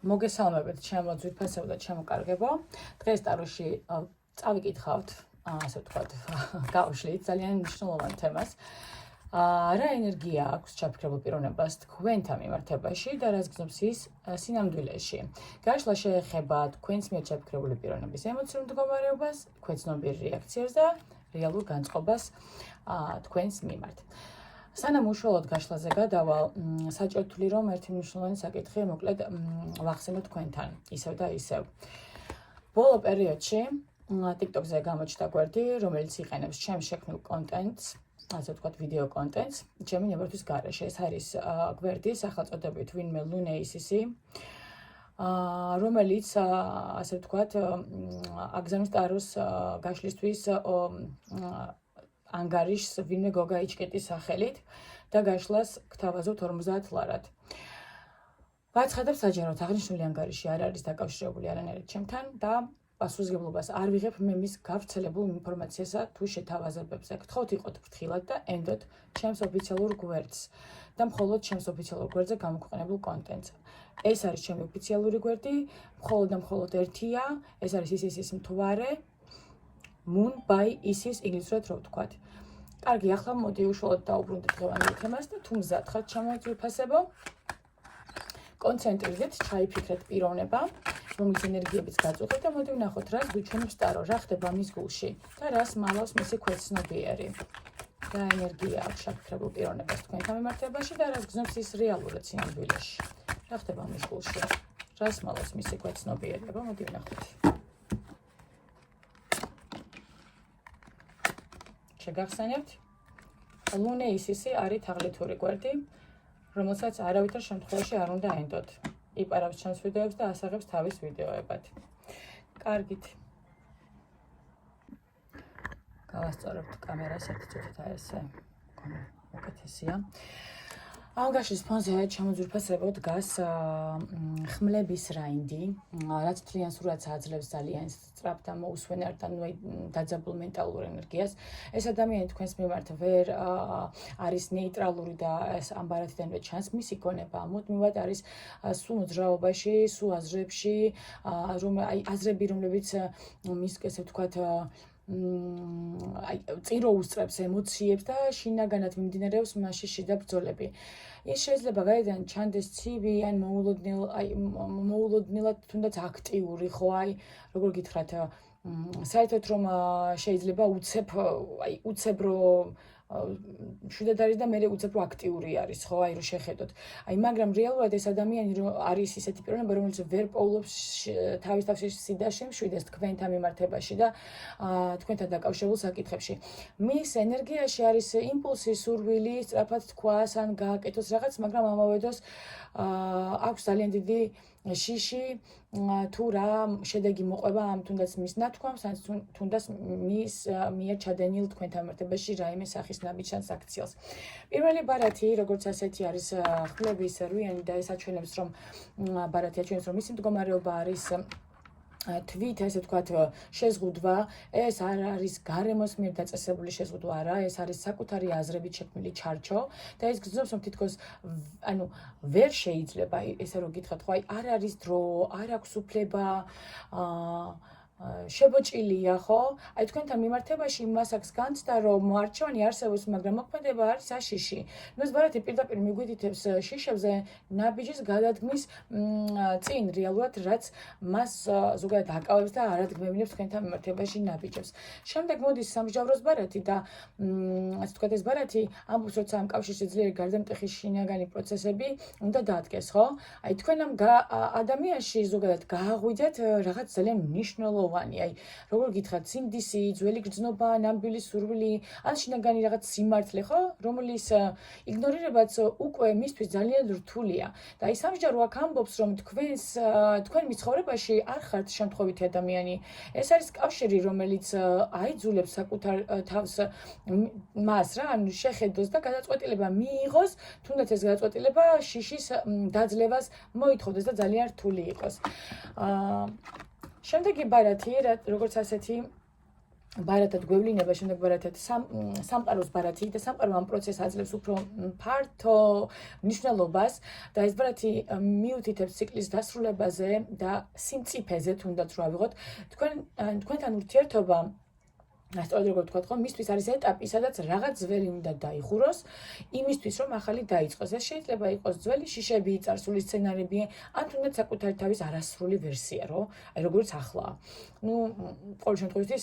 მოგესალმებით ჩემო ძვირფასებო და ჩემო კარგებო. დღეს ტაროში წავიკითხავთ, ასე ვთქვათ, გავშლით ძალიან მნიშვნელოვან თემას. რა ენერგია აქვს ჩაფიქრებულ პიროვნებას თქვენთან მიმართებაში და რას გრძნობს ის სინამდვილეში. გაშლა შეეხება თქვენს მიერ ჩაფიქრებული პიროვნების ემოციურ მდგომარეობას, თქვენს ცნობილ რეაქციებს და რეალურ განწყობას თქვენს მიმართ. სანამ უშუალოდ გაშლაზე გადავალ, საჭირო თვლი რომ ერთი მნიშვნელოვანი საკითხი მოკლედ ვახსენოთ თქვენთან, ისევ და ისევ. ბოლო პერიოდში TikTok-ზე გამოჩნდა გვერდი, რომელიც იყენებს ჩემს შექმნილ კონტენტს, ასე ვთქვათ, ვიდეო კონტენტს, ჩემი ნებართვის გარეშე. ეს არის გვერდი სახელწოდებით ვინმე ლუნეისისი, რომელიც ასე ვთქვათ, აგზავნის ტაროს გაშლისთვის ანგარიშს ვინმე გოგა იჩკეტის სახელით და გაშლას გთავაზობთ 50 ლარად. ვაცხადებ საჯაროდ აღნიშნული ანგარიში არ არის დაკავშირებული არანაირად ჩემთან და პასუხისმგებლობას არ ვიღებ მე მის გავრცელებულ ინფორმაციასა თუ შეთავაზებებზე. გთხოვთ იყოთ ფრთხილად და ენდოთ ჩემს ოფიციალურ გვერდს და მხოლოდ ჩემს ოფიციალურ გვერდზე გამოქვეყნებულ კონტენტს. ეს არის ჩემი ოფიციალური გვერდი, მხოლოდ და მხოლოდ ერთია, ეს არის ისის მთვარე Moon by Isis ინგლისურად რო ვთქვათ. კარგი, ახლა მოდი უშუალოდ დაუბრუნდეთ დღევანდელ თემას და თუ მზად ხართ ჩემო ძვირფასებო, კონცენტრირდეთ, ჩაიფიქრეთ პიროვნება, რომლის ენერგიებიც გაწუხეთ და მოდი ვნახოთ, რას გვიჩვენებს ტარო, რა ხდება მის გულში და რას მალავს მისი ქვეცნობიერი. რა ენერგია აქვს ჩაფიქრებულ პიროვნებას თქვენთან მიმართებაში და რას გრძნობს ის რეალურად სინამდვილეში. რა ხდება მის გულში, რას მალავს მისი ქვეცნობიერი, მოდი ვნახოთ. შეგახსენებთ, ლუნეისისი არის თაღლითური გვერდი, რომელსაც არავითარ შემთხვევაში არ უნდა ენდოთ. იპარავს ჩემს ვიდეოებს და ასაღებს თავის ვიდეოებად. კარგით. გავასწორებთ კამერას ერთ წუთით ესე. უკეთესია. აღგაშლის ფონზე ჩემო ძვირფასებო დგას ხმლების რაინდი, რაც თლიან სურათს აძლევს ძალიან სწრაფ და მოусვენარ და დაძაბულ მენტალურ ენერგიას. ეს ადამიანი თქვენს მიმართ ვერ არის ნეიტრალური და ეს ამ ბარათიდანვე ჩანს მისი გონება, მუდმივად არის სულ მოძრაობაში, სულ აზრებში, აზრები, რომლებიც მის ესე ვთქვათ წირო უსწრებს ემოციებს და შინაგანად მიმდინარეობს მასში შიდა ბრძოლები. ის შეიძლება გაიდან ჩანდეს ცივი ან მოულოდნელად თუნდაც აქტიური, ხო, როგორ გითხრათ, საერთოდ რომ შეიძლება უცებ რომ შვიდად არის და მე უცებ რომ აქტიური არის, ხო, რომ შეხედოთ. მაგრამ რეალურად ეს ადამიანი არის ისეთი პიროვნება, რომელიც ვერ პოულობს თავის სიდაში მშვიდეს თქვენთან მიმართებაში და თქვენთან დაკავშირებულ საკითხებში. მის ენერგიაში არის იმპულსი, სურვილი, სწრაფად თქვას ან გააკეთოს რაღაც, მაგრამ ამავე დროს აქვს ძალიან დიდი შიში თუ რა შედეგი მოყვება ამ თუნდაც მის ნათქვამს, ან თუნდაც მის მიერ ჩადენილ თქვენთან მიმართებაში რაიმე სახის ნაბიჯს აქციელს. პირველი ბარათი, როგორც ასეთი არის ხმლების რვიანი და ეს აჩვენებს, რომ ბარათი აჩვენებს, რომ მისი მდგომარეობა არის თვით, ესე ვთქვათ, შეზღუდვა, ეს არ არის გარემოს მიერ დაწესებული შეზღუდვა, არა, ეს არის საკუთარი აზრებით შექმნილი ჩარჩო და ეს გრძნობს, რომ თითქოს ვერ შეიძლება, ესე რომ გითხრათ, ხო, არ არის დრო, არ აქვს უფლება, შებოჭილია, ხო? თქვენთან მიმართებაში მას აქვს განცდა, რომ არჩევანი არსებობს, მაგრამ მოქმედება არის აშიში. ეს ბარათი პირდაპირ მიგვიდითებს შიშებზე ნაბიჯის გადადგმის წინ რეალურად, რაც მას ზოგადად აკავებს და არადგმებინებს თქვენთან მიმართებაში ნაბიჯებს. შემდეგ მოდის სამსჯავროს ბარათი და ასე ვთქვათ, ეს ბარათი ამბობს, როცა ამ კავშირში ძლიერი გარდამტეხი შინაგანი პროცესები უნდა დაადგეს, ხო? თქვენ ამ ადამიანში ზოგადად გააღვიძეთ რაღაც ძალიან მნიშვნელოვანი, როგორ გითხრათ, სინდისი, ძველი გრძნობა, ნამდვილი სურვილი, ან შინაგანი რაღაც სიმართლე, ხო, რომლის იგნორირებაც უკვე მისთვის ძალიან რთულია. და ის სამსჯარო აქ ამბობს, რომ თქვენ მიცხოვრებაში არ ხართ შემთხვევითი ადამიანი. ეს არის კავშირი, რომელიც აიძულებს საკუთარ თავს მას რა, ანუ შეხედოს და გადაწყვეტილება მიიღოს, თუნდაც ეს გადაწყვეტილება შიშის დაძლევას მოითხოვდეს და ძალიან რთული იყოს. შემდეგი ბარათი, როგორც ასეთი ბარათად გვევლინება, შემდეგ ბარათად სამყაროს ბარათი და სამყარო ამ პროცესს აძლევს უფრო ფართო მნიშვნელობას და ეს ბარათი მიუთითებს ციკლის დასრულებაზე და სიმწიფეზე, თუნდაც რო ავიღოთ, თქვენთან ურთიერთობა სწორედ როგორ ვთქვათ ხო, მისთვის არის ეტაპი, სადაც რაღაც ძველი უნდა დაიხუროს, იმისთვის რომ ახალი დაიწყოს. ეს შეიძლება იყოს ძველი შიშები, წარსული სცენარები, ან თუნდაც საკუთარი თავის არასრული ვერსია, რო, აი როგორც ახლა. ნუ, ყოველ შემთხვევაში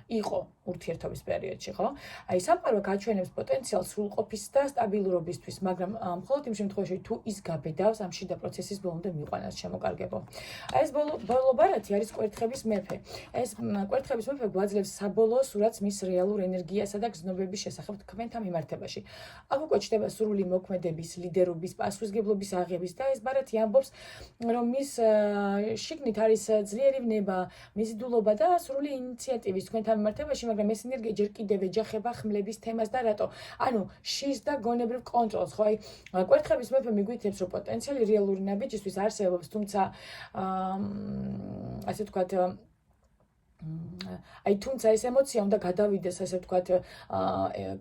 იყო ურთიერთობის პერიოდში, ხო? აი სამყარო გაჩვენებს პოტენციალს სრულყოფის და სტაბილურობისთვის, მაგრამ მხოლოდ იმ შემთხვევაში თუ ის გაბედავს ამ შიდა პროცესის ბოლომდე მიყვანას შემოკარგებო. აი ეს ბოლო ბარათი არის კვერთხების მეფე. ეს კვერთხების მეფე გვაძლევს საბოლოო სურათს მის რეალურ ენერგიასა და გზნობების შესახებ თქვენთან მიმართებაში. აქ უკვე ჩნდება სრული მოქმედების, ლიდერობის, პასუხისმგებლობის აღების და ეს ბარათი ამბობს, რომ მის შიგნით არის ძლიერი ვნება, მიზიდულობა და სრული ინიციატივის თქვენთან მიმართებაში, მაგრამ ეს ენერგია ჯერ კიდევ ეჯახება ხმლების თემას და რატო? ანუ შის და გონებრივ კონტროლს, ხო? აი კვერთხების მეფე მიგვითითებს, რომ პოტენციალი რეალური ნაბიჯისთვის არსებობს, თუმცა ასე ვთქვათ აი თუმცა ეს ემოცია უნდა გადავიდეს ასე ვთქვათ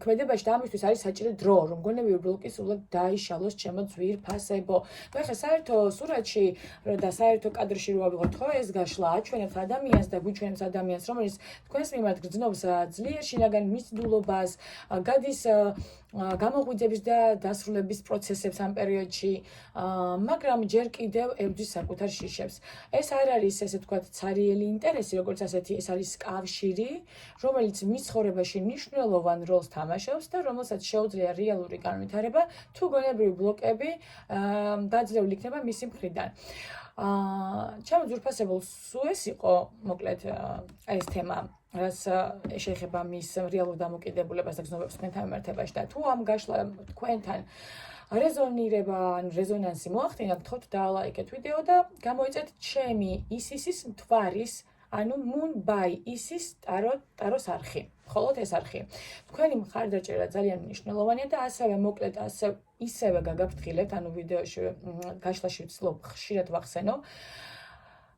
ქმედებაში და ამისთვის არის საჭირო დრო რომ გონებრივი ბლოკი სულად დაიშალოს ჩემო ძვირფასებო. ნუ ახლა საერთო სურათში და საერთო კადრში რო ავიღოთ ხო ეს გაშლა აჩვენებს ადამიანს და გვიჩვენებს ადამიანს რომელიც თქვენს მიმართ გრძნობს ძლიერ შინაგან მიზიდულობას გადის გამოღვიძების და დასრულების პროცესებს ამ პერიოდში, მაგრამ ჯერ კიდევ ებრძვის საკუთარ შიშებს. ეს არ არის ესე ვთქვათ ცარიელი ინტერესი, როგორც ასეთი, ეს არის კავშირი, რომელიც მის ცხოვრებაში მნიშვნელოვან როლს თამაშობს და რომელსაც შეუძლია რეალური განვითარება, თუ გონებრივი ბლოკები დაძლეული იქნება მისი მხრიდან. ჩემო ძვირფასებელს სულ ეს იყო, მოკლედ, ეს თემა. რაც შეეხება მის რეალურ დამოკიდებულებას და გზნობებს თქვენთან მიმართებაში და თუ ამ გაშლა თქვენთან რეზონირება ან რეზონანსი მოახდინა, გთხოვთ დაალაიქეთ ვიდეო და გამოიწეთ ჩემი ისისის მთვარის, ანუ Moon by Isis ტაროს არხი. მხოლოდ ეს არხი. თქვენი მხარდაჭერა ძალიან მნიშვნელოვანია და ასევე მოკლედ ისევე გაგაფრთხილებთ, ანუ ვიდეოში გაშლაში ვცდილობ ხშირად ვახსენო.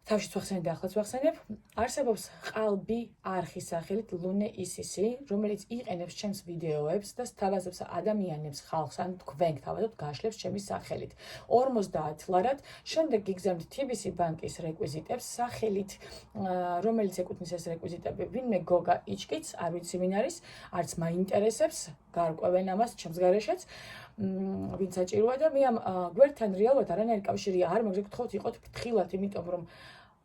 თავშიც ვახსენებ და ახლაც ვახსენებ. არსებობს ყალბი არხის სახელით Lune Isisi, რომელიც იყენებს ჩემს ვიდეოებს და სთავაზობს ადამიანებს, ხალხს, ან თქვენ თავადად გაშლებს ჩემის სახელით. 50 ლარად, შემდეგ გიგზავნით TBC ბანკის რეკვიზიტებს სახელით, რომელიც ეკუთვნის ეს რეკვიზიტები, ვინმე გოგა იჩკიც, არ ვიცი ვინ არის, არც მაინტერესებს, გარკვევენ ამას ჩემს გარეშეც. ვინ საჭიროა და მე ამ გვერდთან რეალურად არანაირი კავშირი არ მაქვს, გთხოვთ იყოთ ფრთხილად, იმიტომ რომ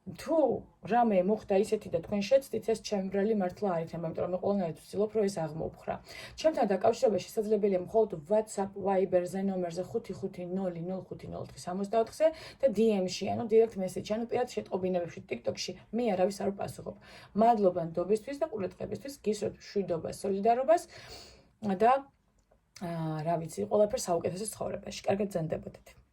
თუ რამე მოხდა ისეთი და თქვენ შეცდით, ეს ჩემბრალი მართლა არ იქნება, იმიტომ რომ მე ყველანაირად ვცდილობ, რომ ეს აღმოუხრა. ჩემთან დაკავშირება შესაძლებელია მხოლოდ WhatsApp, Viber-ზე ნომერზე 5500504-ზე და DM-ში, ანუ direct message, ანუ პირად შეტყობინებებში, TikTok-ში მე არავის არ ვპასუხობ. მადლობა ნდობისთვის და ყურადღებისთვის, გისურვებთ მშვიდობას, სოლიდარობას და რა ვიცი, ყველაფერს საუკეთესო ცხოვრებაში. კარგად ზანდებოდეთ.